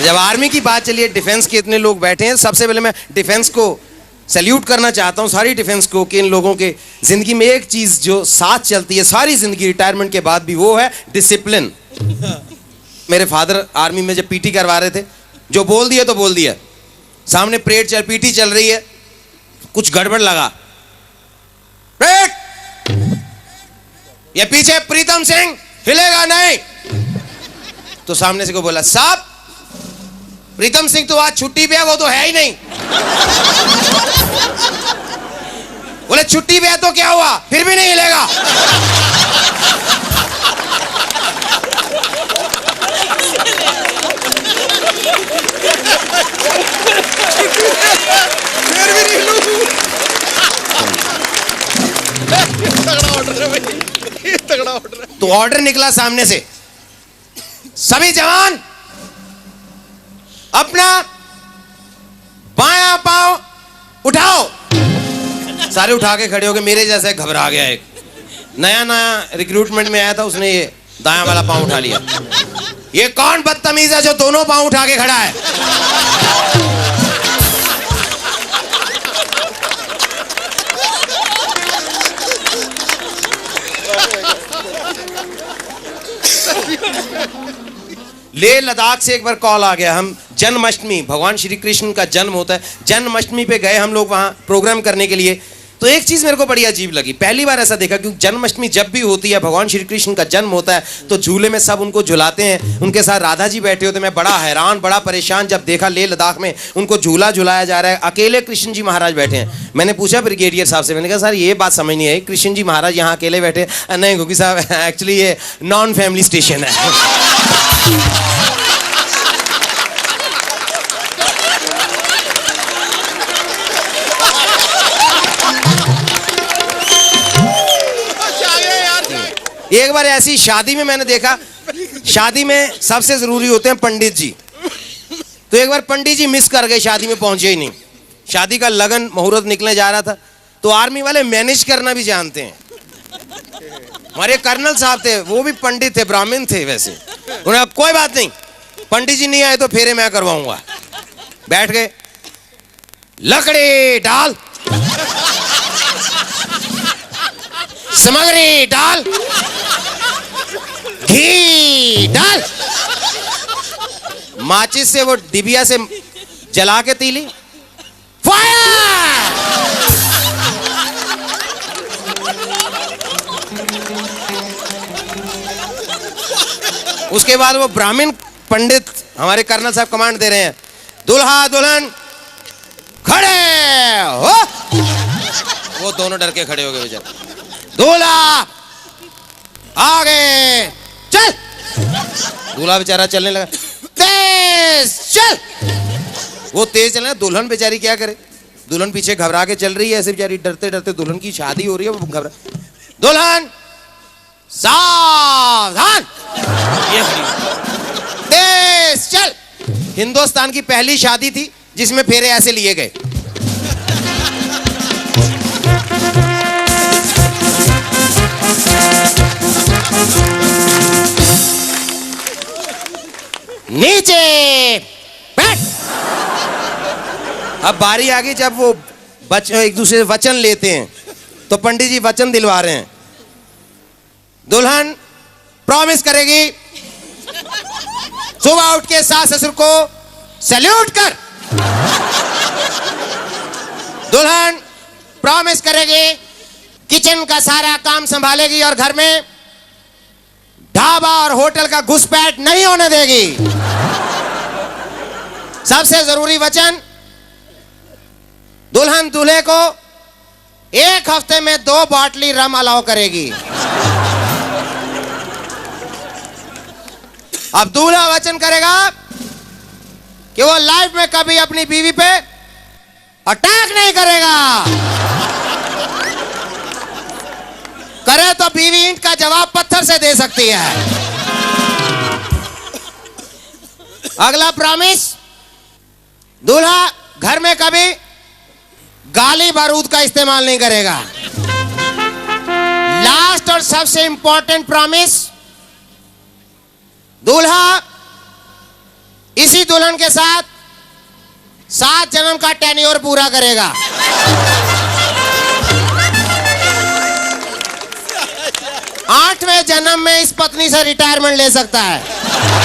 जब आर्मी की बात चली है, डिफेंस के इतने लोग बैठे हैं, सबसे पहले मैं डिफेंस को सैल्यूट करना चाहता हूं, सारी डिफेंस को, कि इन लोगों के जिंदगी में एक चीज जो साथ चलती है सारी जिंदगी रिटायरमेंट के बाद भी, वो है डिसिप्लिन। मेरे फादर आर्मी में जब पीटी करवा रहे थे, जो बोल दिया तो बोल दिया। सामने परेड पीटी चल रही है, कुछ गड़बड़ लगा, ये पीछे प्रीतम सिंह हिलेगा नहीं। तो सामने से को बोला, साहब प्रीतम सिंह तो आज छुट्टी पे है, वो तो है ही नहीं। बोले छुट्टी पे है तो क्या हुआ, फिर भी नहीं हिलेगा। फिर भी नहीं हिलूं। तगड़ा ऑर्डर है भाई, ये तगड़ा ऑर्डर है। तो ऑर्डर निकला सामने से, सभी जवान अपना बायां पांव उठाओ। सारे उठा के खड़े हो गए। मेरे जैसे घबरा गया, एक नया रिक्रूटमेंट में आया था, उसने ये दायां वाला पांव उठा लिया। ये कौन बदतमीज है जो दोनों पांव उठा के खड़ा है? लेह लद्दाख से एक बार कॉल आ गया। हम जन्माष्टमी, भगवान श्री कृष्ण का जन्म होता है, जन्माष्टमी पे गए हम लोग वहाँ प्रोग्राम करने के लिए। तो एक चीज़ मेरे को बड़ी अजीब लगी, पहली बार ऐसा देखा, क्योंकि जन्माष्टमी जब भी होती है, भगवान श्री कृष्ण का जन्म होता है, तो झूले में सब उनको झुलाते हैं। उनके साथ राधा जी बैठे होते। मैं बड़ा हैरान, बड़ा परेशान जब देखा लेह लद्दाख में उनको झूला झुलाया जा रहा है, अकेले कृष्ण जी महाराज बैठे हैं। मैंने पूछा ब्रिगेडियर साहब से, मैंने कहा सर ये बात समझ नहीं आई, कृष्ण जी महाराज यहाँ अकेले बैठे? नहीं गोगी साहब, एक्चुअली ये नॉन फैमिली स्टेशन है। एक बार ऐसी शादी में मैंने देखा, शादी में सबसे जरूरी होते हैं पंडित जी। तो एक बार पंडित जी मिस कर गए, शादी में पहुंचे ही नहीं। शादी का लगन मुहूर्त निकलने जा रहा था। तो आर्मी वाले मैनेज करना भी जानते हैं। हमारे कर्नल साहब थे, वो भी पंडित थे, ब्राह्मण थे वैसे। उन्हें कोई बात नहीं, पंडित जी नहीं आए तो फेरे मैं करवाऊंगा। बैठ गए, लकड़ी डाल, सामग्री डाल, घी डाल, माचिस से वो डिबिया से जला के तीली, फायर। उसके बाद वो ब्राह्मण पंडित, हमारे कर्नल साहब कमांड दे रहे हैं, दुल्हा दुल्हन खड़े हो। वो दोनों डर के खड़े हो गए बेचारे। दूल्हा आगे चल। दूल्हा बेचारा चलने लगा, तेज चल। वो तेज चलना, दुल्हन बेचारी क्या करे? दुल्हन पीछे घबरा के चल रही है, ऐसे बेचारी डरते डरते। दुल्हन की शादी हो रही है, वो घबरा। दुल्हन सावधान, तेज चल। हिंदुस्तान की पहली शादी थी जिसमें फेरे ऐसे लिए गए। नीचे बैठ। अब बारी आ गई जब वो एक दूसरे से वचन लेते हैं। तो पंडित जी वचन दिलवा रहे हैं। दुल्हन प्रॉमिस करेगी, सुबह उठ के सास ससुर को सैल्यूट कर। दुल्हन प्रॉमिस करेगी, किचन का सारा काम संभालेगी और घर में ढाबा और होटल का घुसपैठ नहीं होने देगी। सबसे जरूरी वचन, दुल्हन दूल्हे को 1 हफ्ते में 2 बॉटली रम अलाउ करेगी। अब दूल्हा वचन करेगा कि वो लाइफ में कभी अपनी बीवी पे अटैक नहीं करेगा। करे तो बीवी ईंट का जवाब पत्थर से दे सकती है। अगला प्रॉमिस, दूल्हा घर में कभी गाली बारूद का इस्तेमाल नहीं करेगा। लास्ट और सबसे इंपॉर्टेंट प्रॉमिस, दूल्हा इसी दुल्हन के साथ 7 जन्म का टेन्योर पूरा करेगा। 8वें जन्म में इस पत्नी से रिटायरमेंट ले सकता है।